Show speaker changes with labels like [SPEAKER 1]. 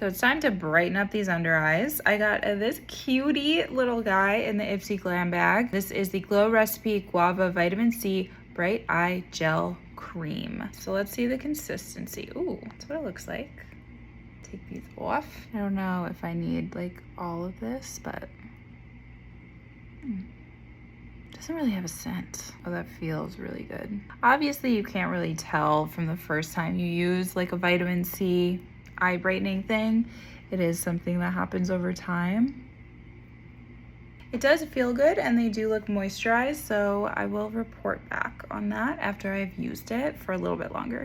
[SPEAKER 1] So it's time to brighten up these under eyes. I got this cutie little guy in the Ipsy Glam bag. This is the Glow Recipe Guava Vitamin C Bright Eye Gel Cream. So let's see the consistency. Ooh, that's what it looks like. Take these off. I don't know if I need like all of this, but doesn't really have a scent. Oh, that feels really good. Obviously, you can't really tell from the first time you use like a vitamin C eye brightening thing. It is something that happens over time. It does feel good and they do look moisturized, so I will report back on that after I've used it for a little bit longer.